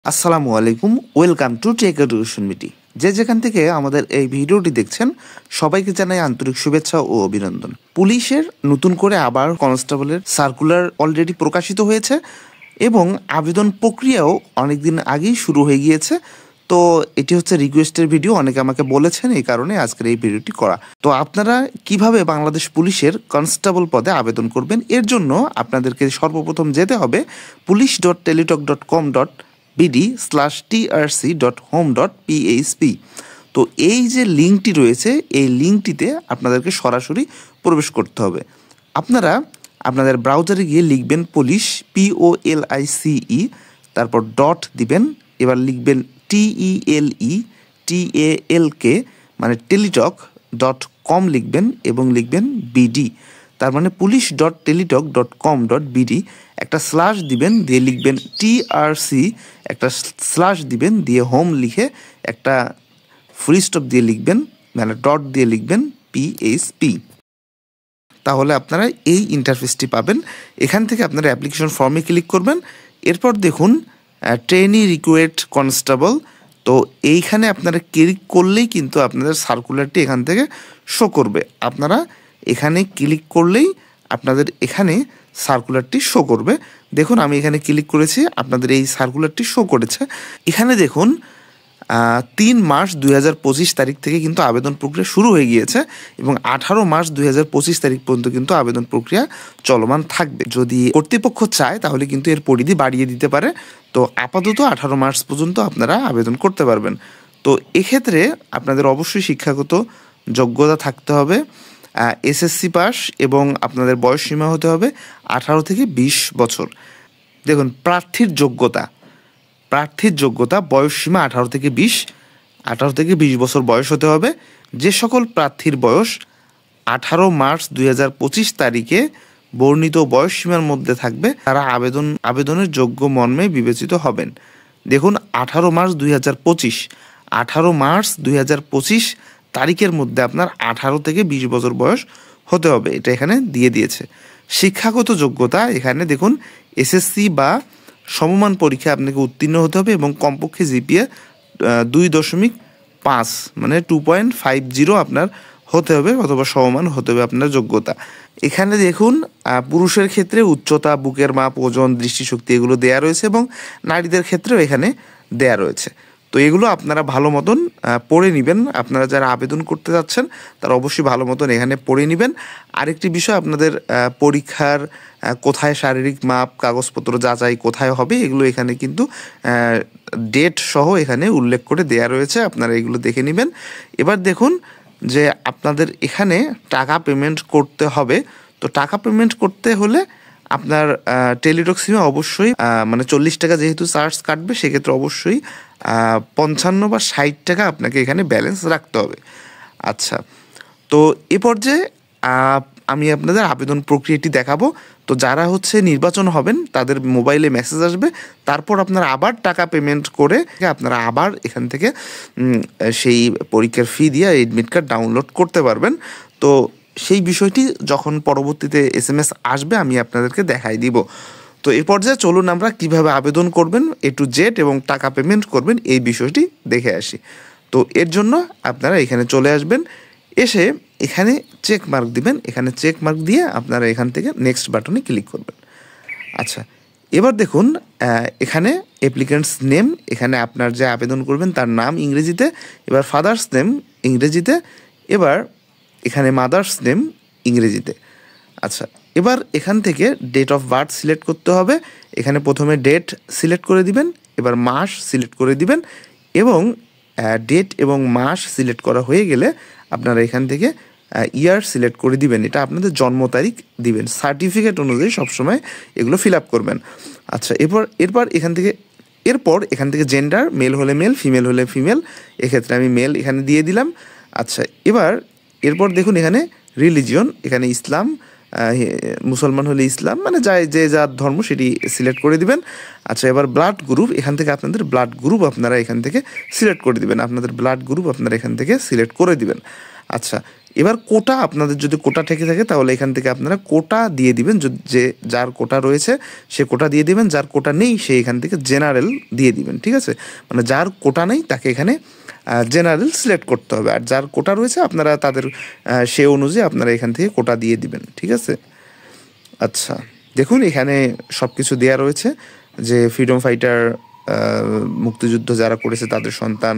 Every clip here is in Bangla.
আসসালামু আলাইকুম, ওয়েলকাম টু টেক এডুকেশন মিটি। যে যেখান থেকে আমাদের এই ভিডিওটি দেখছেন সবাইকে জানাই আন্তরিক শুভেচ্ছা ও অভিনন্দন। পুলিশের নতুন করে আবার কনস্টেবলের সার্কুলার অলরেডি প্রকাশিত হয়েছে এবং আবেদন প্রক্রিয়াও অনেকদিন আগেই শুরু হয়ে গিয়েছে। তো এটি হচ্ছে রিকোয়েস্টের ভিডিও, অনেকে আমাকে বলেছেন, এই কারণে আজকের এই ভিডিওটি করা। তো আপনারা কিভাবে বাংলাদেশ পুলিশের কনস্টেবল পদে আবেদন করবেন, এর জন্য আপনাদেরকে সর্বপ্রথম যেতে হবে police.teletalk.com.bd/trc.home.php। তো এই যে লিঙ্কটি রয়েছে, এই লিঙ্কটিতে আপনাদেরকে সরাসরি প্রবেশ করতে হবে। আপনারা আপনাদের ব্রাউজারে গিয়ে লিখবেন পুলিশ, POLICE, তারপর ডট দিবেন, এবার লিখবেন TELETALK মানে টেলিটক.com লিখবেন এবং লিখবেন বিডি, তার মানে police.teletalk.com.bd, একটা স্ল্যাশ দিবেন, দিয়ে লিখবেন TRC, একটা স্ল্যাশ দিবেন, দিয়ে হোম লিখে একটা ফুল স্টপ দিয়ে লিখবেন, মানে ডট দিয়ে লিখবেন PHP। তাহলে আপনারা এই ইন্টারফেসটি পাবেন। এখান থেকে আপনারা অ্যাপ্লিকেশন ফর্মে ক্লিক করবেন। এরপর দেখুন ট্রেনি রিক্রুট কনস্টেবল। তো এইখানে আপনারা ক্লিক করলেই কিন্তু আপনাদের সার্কুলারটি এখান থেকে শো করবে। আপনারা এখানে ক্লিক করলেই আপনাদের এখানে সার্কুলারটি শো করবে। দেখুন আমি এখানে ক্লিক করেছি, আপনাদের এই সার্কুলারটি শো করেছে। এখানে দেখুন 3 মার্চ 2025 তারিখ থেকে কিন্তু আবেদন প্রক্রিয়া শুরু হয়ে গিয়েছে এবং 18 মার্চ 2025 তারিখ পর্যন্ত কিন্তু আবেদন প্রক্রিয়া চলমান থাকবে। যদি কর্তৃপক্ষ চায় তাহলে কিন্তু এর পরিধি বাড়িয়ে দিতে পারে। তো আপাতত 18 মার্চ পর্যন্ত আপনারা আবেদন করতে পারবেন। তো এক্ষেত্রে আপনাদের অবশ্যই শিক্ষাগত যোগ্যতা থাকতে হবে, SSC পাস, এবং আপনাদের বয়স সীমা হতে হবে 18 থেকে 20 বছর। দেখুন প্রার্থীর যোগ্যতা বয়স সীমা 18 থেকে 20 বছর বয়স হতে হবে। যে সকল প্রার্থীর বয়স 18 মার্চ 2025 তারিখে বর্ণিত বয়স সীমার মধ্যে থাকবে তারা আবেদনের যোগ্য মর্মে বিবেচিত হবেন। দেখুন 18 মার্চ 2025 তারিখের মধ্যে আপনার 18 থেকে 20 বছর বয়স হতে হবে, এটা এখানে দিয়ে দিয়েছে। শিক্ষাগত যোগ্যতা এখানে দেখুন SSC বা সমমান পরীক্ষায় আপনাকে উত্তীর্ণ হতে হবে এবং কমপক্ষে জিপিএ 2.5 মানে 2.50 আপনার হতে হবে, অথবা সমমান হতে হবে আপনার যোগ্যতা। এখানে দেখুন পুরুষের ক্ষেত্রে উচ্চতা, বুকের মাপ, ওজন, দৃষ্টিশক্তি এগুলো দেয়া রয়েছে এবং নারীদের ক্ষেত্রেও এখানে দেয়া রয়েছে। তো এগুলো আপনারা ভালো মতন পড়ে নেবেন। আপনারা যারা আবেদন করতে যাচ্ছেন তারা অবশ্যই ভালো মতন এখানে পড়ে নেবেন। আরেকটি বিষয়, আপনাদের পরীক্ষার কোথায় শারীরিক মাপ, কাগজপত্র যাচাই কোথায় হবে, এগুলো এখানে কিন্তু ডেট সহ এখানে উল্লেখ করে দেয়া রয়েছে, আপনারা এগুলো দেখে নেবেন। এবার দেখুন যে আপনাদের এখানে টাকা পেমেন্ট করতে হবে। তো টাকা পেমেন্ট করতে হলে আপনার টেলিটক সিমে অবশ্যই মানে 40 টাকা যেহেতু চার্জ কাটবে, সেক্ষেত্রে অবশ্যই 55 বা 60 টাকা আপনাকে এখানে ব্যালেন্স রাখতে হবে। আচ্ছা, তো এ পর্যায়ে আমি আপনাদের আবেদন প্রক্রিয়াটি দেখাবো। তো যারা নির্বাচন হবেন তাদের মোবাইলে মেসেজ আসবে, তারপর আপনারা আবার টাকা পেমেন্ট করে আপনারা আবার এখান থেকে সেই পরীক্ষার ফি দিয়ে এডমিট কার্ড ডাউনলোড করতে পারবেন। তো সেই বিষয়টি যখন পরবর্তীতে SMS আসবে আমি আপনাদেরকে দেখাই দিব। তো এই পর্যায়ে চলুন আমরা কিভাবে আবেদন করবেন A to Z এবং টাকা পেমেন্ট করবেন এই বিষয়টি দেখে আসি। তো এর জন্য আপনারা এখানে চলে আসবেন, এসে এখানে চেক মার্ক দিবেন। এখানে চেক মার্ক দিয়ে আপনারা এখান থেকে নেক্সট বাটনে ক্লিক করবেন। আচ্ছা, এবার দেখুন এখানে অ্যাপ্লিক্যান্টস নেম, এখানে আপনার যে আবেদন করবেন তার নাম ইংরেজিতে, এবার ফাদার্স নেম ইংরেজিতে, এবার এখানে মাদার্স নেম ইংরেজিতে। আচ্ছা, এবার এখান থেকে ডেট অফ বার্থ সিলেক্ট করতে হবে। এখানে প্রথমে ডেট সিলেক্ট করে দিবেন, এবার মাস সিলেক্ট করে দিবেন, এবং ডেট এবং মাস সিলেক্ট করা হয়ে গেলে আপনারা এখান থেকে ইয়ার সিলেক্ট করে দিবেন। এটা আপনাদের জন্ম তারিখ দিবেন, সার্টিফিকেট অনুযায়ী সবসময় এগুলো ফিল আপ করবেন। আচ্ছা, এরপর এখান থেকে জেন্ডার, মেল হলে মেল, ফিমেল হলে ফিমেল, এক্ষেত্রে আমি মেল এখানে দিয়ে দিলাম। আচ্ছা, এরপর দেখুন এখানে রিলিজিয়ন, এখানে ইসলাম, মুসলমান হলে ইসলাম, মানে যে যার ধর্ম সেটি সিলেক্ট করে দিবেন। আচ্ছা, এবার ব্লাড গ্রুপ, এখান থেকে আপনাদের ব্লাড গ্রুপ আপনারা এখান থেকে সিলেক্ট করে দিবেন, আপনাদের ব্লাড গ্রুপ আপনারা এখান থেকে সিলেক্ট করে দিবেন। আচ্ছা, এবার কোটা, আপনাদের যদি কোটা থেকে থাকে তাহলে এখান থেকে আপনারা কোটা দিয়ে দিবেন, যে যার কোটা রয়েছে সে কোটা দিয়ে দিবেন, যার কোটা নেই সে এখান থেকে জেনারেল দিয়ে দিবেন। ঠিক আছে, মানে যার কোটা নেই তাকে এখানে জেনারেল সিলেক্ট করতে হবে, আর যার কোটা রয়েছে আপনারা তাদের সে অনুযায়ী আপনারা এখান থেকে কোটা দিয়ে দিবেন। ঠিক আছে, আচ্ছা দেখুন এখানে সব কিছু দেওয়া রয়েছে, যে ফ্রিডম ফাইটার, মুক্তিযুদ্ধ যারা করেছে তাদের সন্তান,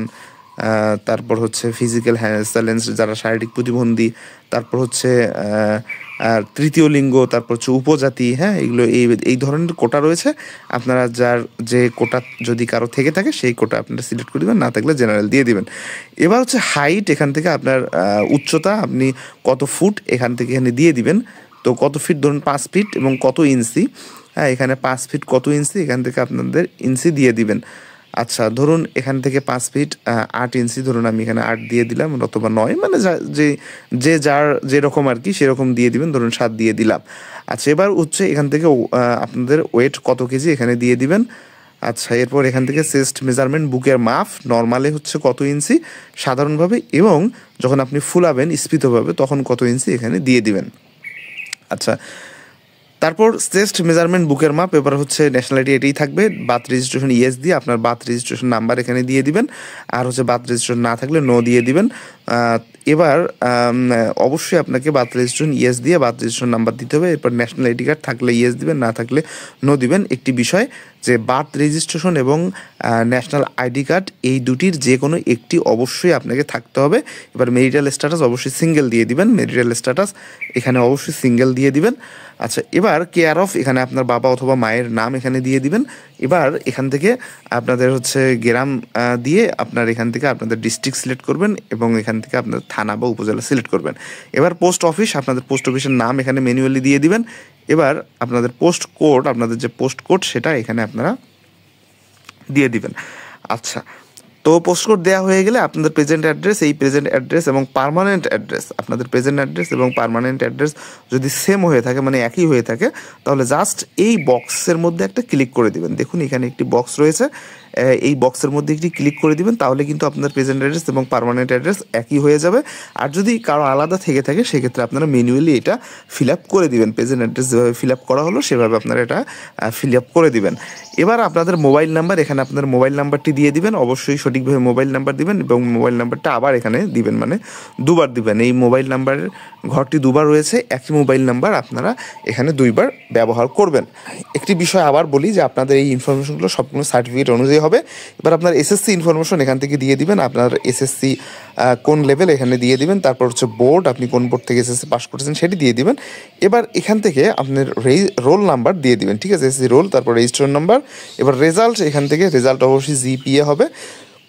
তারপর হচ্ছে ফিজিক্যাল চ্যালেঞ্জ যারা শারীরিক প্রতিবন্ধী, তারপর হচ্ছে তৃতীয় লিঙ্গ, তারপর হচ্ছে উপজাতি, হ্যাঁ এগুলো এই ধরনের কোটা রয়েছে। আপনারা যার যে কোটা যদি কারো থেকে থাকে সেই কোটা আপনারা সিলেক্ট করে দেবেন, না থাকলে জেনারেল দিয়ে দিবেন। এবার হচ্ছে হাইট, এখান থেকে আপনার উচ্চতা আপনি কত ফুট এখান থেকে এখানে দিয়ে দিবেন। তো কত ফিট, ধরুন 5 ফিট, এবং কত ইঞ্চি, হ্যাঁ এখানে 5 ফিট কত ইঞ্চি এখান থেকে আপনাদের ইঞ্চি দিয়ে দিবেন। আচ্ছা ধরুন এখান থেকে 5 ফিট 8 ইঞ্চি, ধরুন আমি এখানে 8 দিয়ে দিলাম, অথবা 9, মানে যে যার যেরকম আর কি সেরকম দিয়ে দিবেন, ধরুন 7 দিয়ে দিলাম। আচ্ছা এবার হচ্ছে এখান থেকে আপনাদের ওয়েট কত কেজি এখানে দিয়ে দিবেন। আচ্ছা এরপর এখান থেকে চেস্ট মেজারমেন্ট, বুকের মাপ নর্মালে হচ্ছে কত ইঞ্চি সাধারণভাবে, এবং যখন আপনি ফুলাবেন স্ফীতভাবে তখন কত ইঞ্চি এখানে দিয়ে দিবেন। আচ্ছা তারপর চেস্ট মেজারমেন্ট, বুকের মাপ, এবার হচ্ছে ন্যাশনালিটি এটাই থাকবে, বার্থ রেজিস্ট্রেশন ইয়েস দিয়ে আপনার বার্থ রেজিস্ট্রেশন নাম্বার এখানে দিয়ে দিবেন, আর হচ্ছে বার্থ রেজিস্ট্রেশন না থাকলে নো দিয়ে দিবেন। এবার অবশ্যই আপনাকে বার্থ রেজিস্ট্রেশন ইয়েস দিয়ে বার্থ রেজিস্ট্রেশন নাম্বার দিতে হবে। এরপর ন্যাশনাল আইডি কার্ড থাকলে ইয়েস দিবেন, না থাকলে নো দিবেন। একটি বিষয় যে বার্থ রেজিস্ট্রেশন এবং ন্যাশনাল আইডি কার্ড এই দুটির যে কোনো একটি অবশ্যই আপনাকে থাকতে হবে। এবার মেরিটাল স্ট্যাটাস অবশ্যই সিঙ্গেল দিয়ে দিবেন, মেরিটাল স্ট্যাটাস এখানে অবশ্যই সিঙ্গেল দিয়ে দিবেন। আচ্ছা এবার কেয়ার অফ, এখানে আপনার বাবা অথবা মায়ের নাম এখানে দিয়ে দিবেন। এবার এখান থেকে আপনাদের হচ্ছে গ্রাম দিয়ে আপনার এখান থেকে আপনাদের ডিস্ট্রিক্ট সিলেক্ট করবেন, এবং এখান থেকে আপনার থানা বা উপজেলা সিলেক্ট করবেন। এবার পোস্ট অফিস, আপনাদের পোস্ট অফিসের নাম এখানে ম্যানুয়ালি দিয়ে দিবেন। এবার আপনাদের পোস্ট কোড, আপনাদের যে পোস্ট কোড সেটা এখানে আপনারা দিয়ে দিবেন। আচ্ছা তো পোস্ট কোড দেওয়া হয়ে গেলে আপনাদের প্রেজেন্ট অ্যাড্রেস, এই প্রেজেন্ট অ্যাড্রেস এবং পার্মানেন্ট অ্যাড্রেস, আপনাদের প্রেজেন্ট অ্যাড্রেস এবং পার্মানেন্ট অ্যাড্রেস যদি সেম হয়ে থাকে, মানে একই হয়ে থাকে, তাহলে জাস্ট এই বক্সের মধ্যে একটা ক্লিক করে দিবেন। দেখুন এখানে একটি বক্স রয়েছে, এই বক্সের মধ্যে একটি ক্লিক করে দিবেন, তাহলে কিন্তু আপনার প্রেজেন্ট অ্যাড্রেস এবং পার্মানেন্ট অ্যাড্রেস একই হয়ে যাবে। আর যদি কারো আলাদা থেকে থাকে সেক্ষেত্রে আপনারা ম্যানুয়ালি এটা ফিল আপ করে দিবেন, প্রেজেন্ট অ্যাড্রেস যেভাবে ফিল আপ করা হলো সেভাবে আপনারা এটা ফিল আপ করে দিবেন। এবার আপনাদের মোবাইল নাম্বার, এখানে আপনাদের মোবাইল নাম্বারটি দিয়ে দিবেন, অবশ্যই সঠিকভাবে মোবাইল নাম্বার দিবেন, এবং মোবাইল নাম্বারটা আবার এখানে দিবেন, মানে দুবার দিবেন। এই মোবাইল নাম্বারের ঘরটি দুবার রয়েছে, একই মোবাইল নাম্বার আপনারা এখানে দুইবার ব্যবহার করবেন। একটি বিষয় আবার বলি যে আপনাদের এই ইনফরমেশনগুলো সবগুলো সার্টিফিকেট অনুযায়ী হবে। এবার আপনার এসএসসি ইনফরমেশন এখান থেকে দিয়ে দিবেন, আপনার এসএসসি কোন লেভেল এখানে দিয়ে দিবেন, তারপর হচ্ছে বোর্ড, আপনি কোন বোর্ড থেকে এসএসসি পাস করেছেন সেটি দিয়ে দিবেন। এবার এখান থেকে আপনার রোল নাম্বার দিয়ে দিবেন, ঠিক আছে, এসএসসি রোল, তারপর রেজিস্ট্রেশন নাম্বার। এবার রেজাল্ট, এখান থেকে রেজাল্ট অবশ্যই জিপিএ হবে,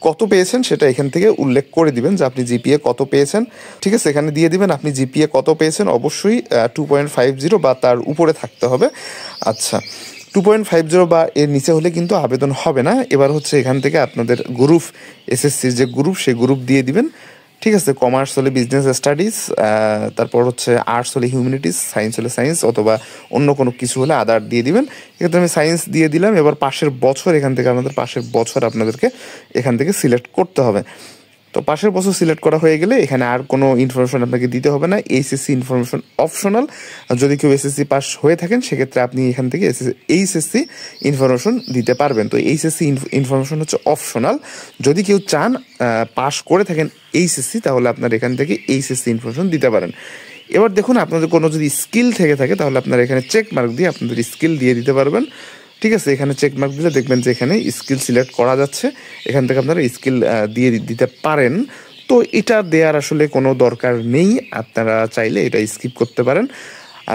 কত পেয়েছেন সেটা এখান থেকে উল্লেখ করে দিবেন যে আপনি জিপিএ কত পেয়েছেন, ঠিক আছে, এখানে দিয়ে দিবেন আপনি জিপিএ কত পেয়েছেন, অবশ্যই 2.50 বা তার উপরে থাকতে হবে। আচ্ছা 2.50 বা এর নিচে হলে কিন্তু আবেদন হবে না। এবার হচ্ছে এখান থেকে আপনাদের গ্রুপ, এসএসসির যে গ্রুপ সেই গ্রুপ দিয়ে দিবেন, ঠিক আছে, কমার্স হলে বিজনেস স্টাডিজ, তারপর হচ্ছে আর্টস হলে হিউম্যানিটিস, সায়েন্স হলে সায়েন্স, অথবা অন্য কোনো কিছু হলে আদার দিয়ে দিবেন। এক্ষেত্রে আমি সায়েন্স দিয়ে দিলাম। এবার পাশের বছর, এখান থেকে আপনাদের পাশের বছর আপনাদেরকে এখান থেকে সিলেক্ট করতে হবে। তো পাশের বছর সিলেক্ট করা হয়ে গেলে এখানে আর কোনো ইনফরমেশন আপনাকে দিতে হবে না, এইচএসসি ইনফরমেশন অপশনাল। যদি কেউ এসএসসি পাস হয়ে থাকেন সেক্ষেত্রে আপনি এখান থেকে এইচএসসি ইনফরমেশন দিতে পারবেন। তো এইচএসসি ইনফরমেশন হচ্ছে অপশনাল, যদি কেউ চান পাস করে থাকেন এইচএসসি তাহলে আপনার এখান থেকে এইচএসসি ইনফরমেশন দিতে পারেন। এবার দেখুন আপনাদের কোনো যদি স্কিল থেকে থাকে তাহলে আপনারা এখানে চেক মার্ক দিয়ে আপনাদের স্কিল দিয়ে দিতে পারবেন, ঠিক আছে, এখানে চেক মার্ক দিলে দেখবেন যে এখানে স্কিল সিলেক্ট করা যাচ্ছে, এখান থেকে আপনারা স্কিল দিয়ে দিতে পারেন। তো এটা দেওয়ার আসলে কোনো দরকার নেই, আপনারা চাইলে এটা স্কিপ করতে পারেন।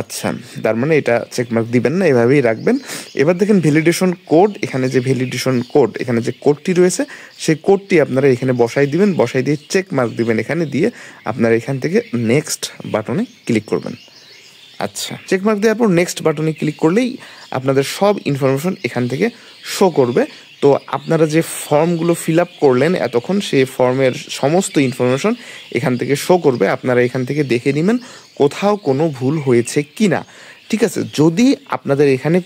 আচ্ছা তার মানে এটা চেকমার্ক দিবেন না, এভাবেই রাখবেন। এবার দেখেন ভ্যালিডেশন কোড, এখানে যে ভ্যালিডেশন কোড, এখানে যে কোডটি রয়েছে সেই কোডটি আপনারা এখানে বসাই দিবেন, বসাই দিয়ে চেকমার্ক দিবেন, এখানে দিয়ে আপনারা এখান থেকে নেক্সট বাটনে ক্লিক করবেন। আচ্ছা চেকমার্ক দেওয়ার পর নেক্সট বাটনে ক্লিক করলেই আপনাদের সব ইনফরমেশন এখান থেকে শো করবে। তো আপনারা যে ফর্মগুলো ফিল আপ করলেন এতক্ষণ, সেই ফর্মের সমস্ত ইনফরমেশন এখান থেকে শো করবে, আপনারা এখান থেকে দেখে নেবেন কোথাও কোনো ভুল হয়েছে কি না, ঠিক আছে। যদি আপনাদের এখানে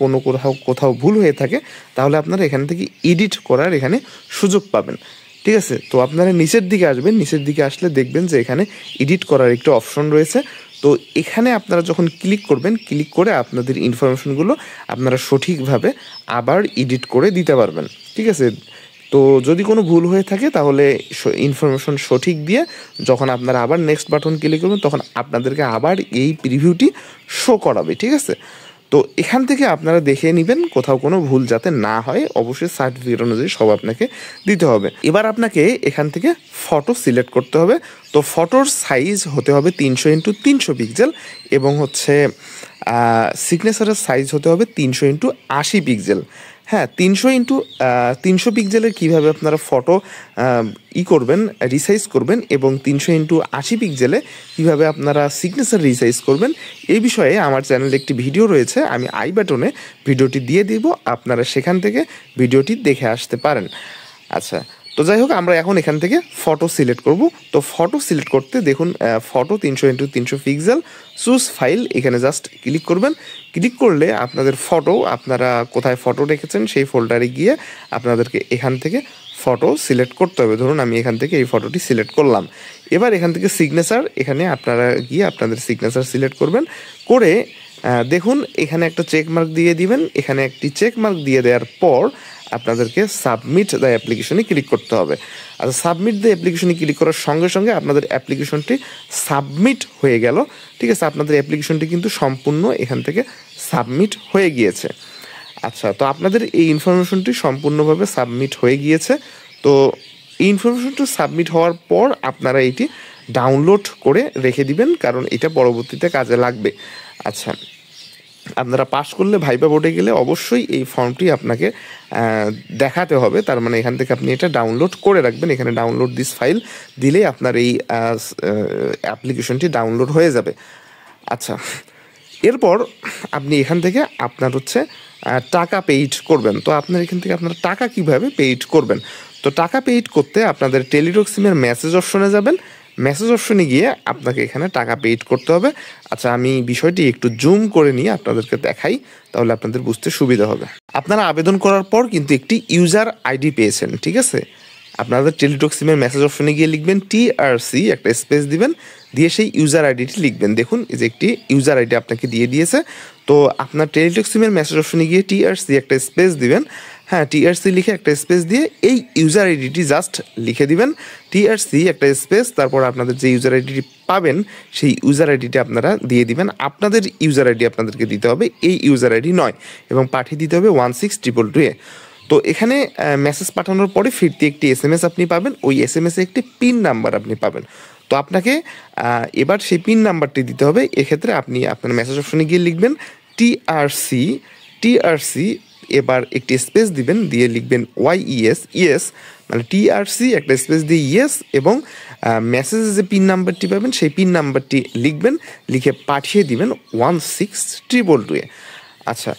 কোথাও ভুল হয়ে থাকে তাহলে আপনারা এখান থেকে এডিট করার এখানে সুযোগ পাবেন, ঠিক আছে। তো আপনারা নিচের দিকে আসবেন, নিচের দিকে আসলে দেখবেন যে এখানে এডিট করার একটি অপশন রয়েছে। তো এখানে আপনারা যখন ক্লিক করবেন, ক্লিক করে আপনাদের ইনফরমেশনগুলো আপনারা সঠিকভাবে আবার এডিট করে দিতে পারবেন, ঠিক আছে। তো যদি কোনো ভুল হয়ে থাকে তাহলে ইনফরমেশন সঠিক দিয়ে যখন আপনারা আবার নেক্সট বাটন ক্লিক করবেন তখন আপনাদেরকে আবার এই প্রিভিউটি শো করাবে, ঠিক আছে। তো এখান থেকে আপনারা দেখে নেবেন কোথাও কোনো ভুল যাতে না হয়, অবশ্যই সার্টিফিকেট অনুযায়ী সব আপনাকে দিতে হবে। এবার আপনাকে এখান থেকে ফটো সিলেক্ট করতে হবে। তো ফটোর সাইজ হতে হবে 300x300 পিক্সেল এবং হচ্ছে সিগনেচারের সাইজ হতে হবে 300x80 পিক্সেল। হ্যাঁ, 300x300 পিক্সেলের কীভাবে আপনারা ফটো করবেন, রিসাইজ করবেন এবং 300x80 পিক্সেলে কীভাবে আপনারা সিগনেচার রিসাইজ করবেন এই বিষয়ে আমার চ্যানেলে একটি ভিডিও রয়েছে, আমি আই বাটনে ভিডিওটি দিয়ে দিব, আপনারা সেখান থেকে ভিডিওটি দেখে আসতে পারেন। আচ্ছা, তো যাই হোক আমরা এখন এখান থেকে ফটো সিলেক্ট করব। তো ফটো সিলেক্ট করতে দেখুন photo 300x300 pixel choose file, এখানে জাস্ট ক্লিক করবেন। ক্লিক করলে আপনাদের ফটো, আপনারা কোথায় ফটো রেখেছেন সেই ফোল্ডারে গিয়ে আপনাদেরকে এখান থেকে ফটো সিলেক্ট করতে হবে। ধরুন আমি এখান থেকে এই ফটোটি সিলেক্ট করলাম। এবার এখান থেকে সিগনেচার, এখানে আপনারা গিয়ে আপনাদের সিগনেচার সিলেক্ট করবেন, করে দেখুন এখানে একটা চেক মার্ক দিয়ে দিবেন। এখানে একটি চেক মার্ক দিয়ে দেওয়ার পর আপনাদেরকে সাবমিট দ্য অ্যাপ্লিকেশনে ক্লিক করতে হবে। আচ্ছা, সাবমিট দ্য অ্যাপ্লিকেশনে ক্লিক করার সঙ্গে সঙ্গে আপনাদের অ্যাপ্লিকেশনটি সাবমিট হয়ে গেল, ঠিক আছে। আপনাদের অ্যাপ্লিকেশনটি কিন্তু সম্পূর্ণ এখান থেকে সাবমিট হয়ে গিয়েছে। আচ্ছা, তো আপনাদের এই ইনফরমেশনটি সম্পূর্ণভাবে সাবমিট হয়ে গিয়েছে। তো এই ইনফরমেশনটি সাবমিট হওয়ার পর আপনারা এটি ডাউনলোড করে রেখে দিবেন, কারণ এটা পরবর্তীতে কাজে লাগবে। আচ্ছা, আপনারা পাস করলে ভাইবা বোর্ডে গেলে অবশ্যই এই ফর্মটি আপনাকে দেখাতে হবে, তার মানে এখান থেকে আপনি এটা ডাউনলোড করে রাখবেন। এখানে ডাউনলোড দিস ফাইল দিলেই আপনার এই অ্যাপ্লিকেশনটি ডাউনলোড হয়ে যাবে। আচ্ছা, এরপর আপনি এখান থেকে আপনার হচ্ছে টাকা পেইড করবেন। তো আপনার এখান থেকে আপনার টাকা কিভাবে পেইড করবেন, তো টাকা পেইড করতে আপনাদের টেলিটক সিমের মেসেজ অপশনে যাবেন। মেসেজ অপশনে গিয়ে আপনাকে এখানে টাকা পেইড করতে হবে। আচ্ছা, আমি বিষয়টি একটু জুম করে নিয়ে আপনাদেরকে দেখাই, তাহলে আপনাদের বুঝতে সুবিধা হবে। আপনারা আবেদন করার পর কিন্তু একটি ইউজার আইডি পেয়েছেন, ঠিক আছে। আপনাদের টেলিটক সিমের মেসেজ অপশনে গিয়ে লিখবেন TRC, একটা স্পেস দিবেন, দিয়ে সেই ইউজার আইডিটি লিখবেন। দেখুন এই যে একটি ইউজার আইডি আপনাকে দিয়ে দিয়েছে। তো আপনার টেলিটক সিমের মেসেজ অপশনে গিয়ে TRC একটা স্পেস দিবেন। হ্যাঁ, TRC লিখে একটা স্পেস দিয়ে এই ইউজার আইডিটি জাস্ট লিখে দিবেন। TRC একটা স্পেস, তারপর আপনাদের যে ইউজার আইডিটি পাবেন সেই ইউজার আইডিটি আপনারা দিয়ে দিবেন। আপনাদের ইউজার আইডি আপনাদেরকে দিতে হবে, এই ইউজার আইডি নয়, এবং পাঠিয়ে দিতে হবে 16222-এ। তো এখানে মেসেজ পাঠানোর পরে ফিরতি একটি SMS আপনি পাবেন, ওই SMS-এ একটি পিন নাম্বার আপনি পাবেন। তো আপনাকে এবার সেই পিন নাম্বারটি দিতে হবে। এক্ষেত্রে আপনি আপনার মেসেজ অপশনে গিয়ে লিখবেন TRC, এবার একটি স্পেস দিবেন, দিয়ে লিখবেন YES, মানে TRC একটা স্পেস দিয়ে ইয়েস, এবং মেসেজে যে পিন নাম্বারটি পাবেন সেই পিন নাম্বারটি লিখবেন, লিখে পাঠিয়ে দিবেন 16222-এ। আচ্ছা,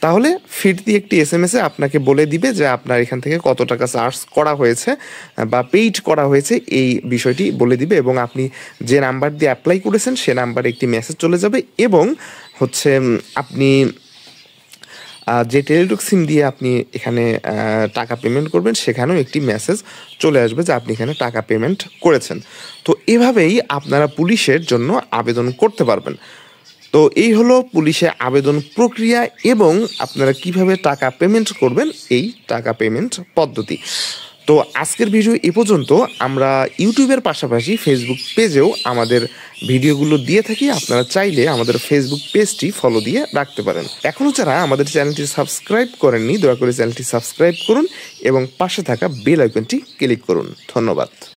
তাহলে ফিরতি একটি SMS-এ আপনাকে বলে দিবে যে আপনার এখান থেকে কত টাকা চার্জ করা হয়েছে বা পেইড করা হয়েছে, এই বিষয়টি বলে দিবে, এবং আপনি যে নাম্বার দিয়ে অ্যাপ্লাই করেছেন সে নাম্বারে একটি মেসেজ চলে যাবে, এবং হচ্ছে আপনি যে টেলিটক সিম দিয়ে আপনি এখানে টাকা পেমেন্ট করবেন সেখানেও একটি মেসেজ চলে আসবে যে আপনি এখানে টাকা পেমেন্ট করেছেন। তো এভাবেই আপনারা পুলিশের জন্য আবেদন করতে পারবেন। তো এই হলো পুলিশে আবেদন প্রক্রিয়া এবং আপনারা কিভাবে টাকা পেমেন্ট করবেন, এই টাকা পেমেন্ট পদ্ধতি। তো আজকের ভিডিও এ পর্যন্ত। আমরা ইউটিউবের পাশাপাশি ফেসবুক পেজেও আমাদের ভিডিওগুলো দিয়ে থাকি, আপনারা চাইলে আমাদের ফেসবুক পেজটি ফলো দিয়ে রাখতে পারেন। এখনও যারা আমাদের চ্যানেলটি সাবস্ক্রাইব করেননি, দয়া করে চ্যানেলটি সাবস্ক্রাইব করুন এবং পাশে থাকা বেল আইকনটি ক্লিক করুন। ধন্যবাদ।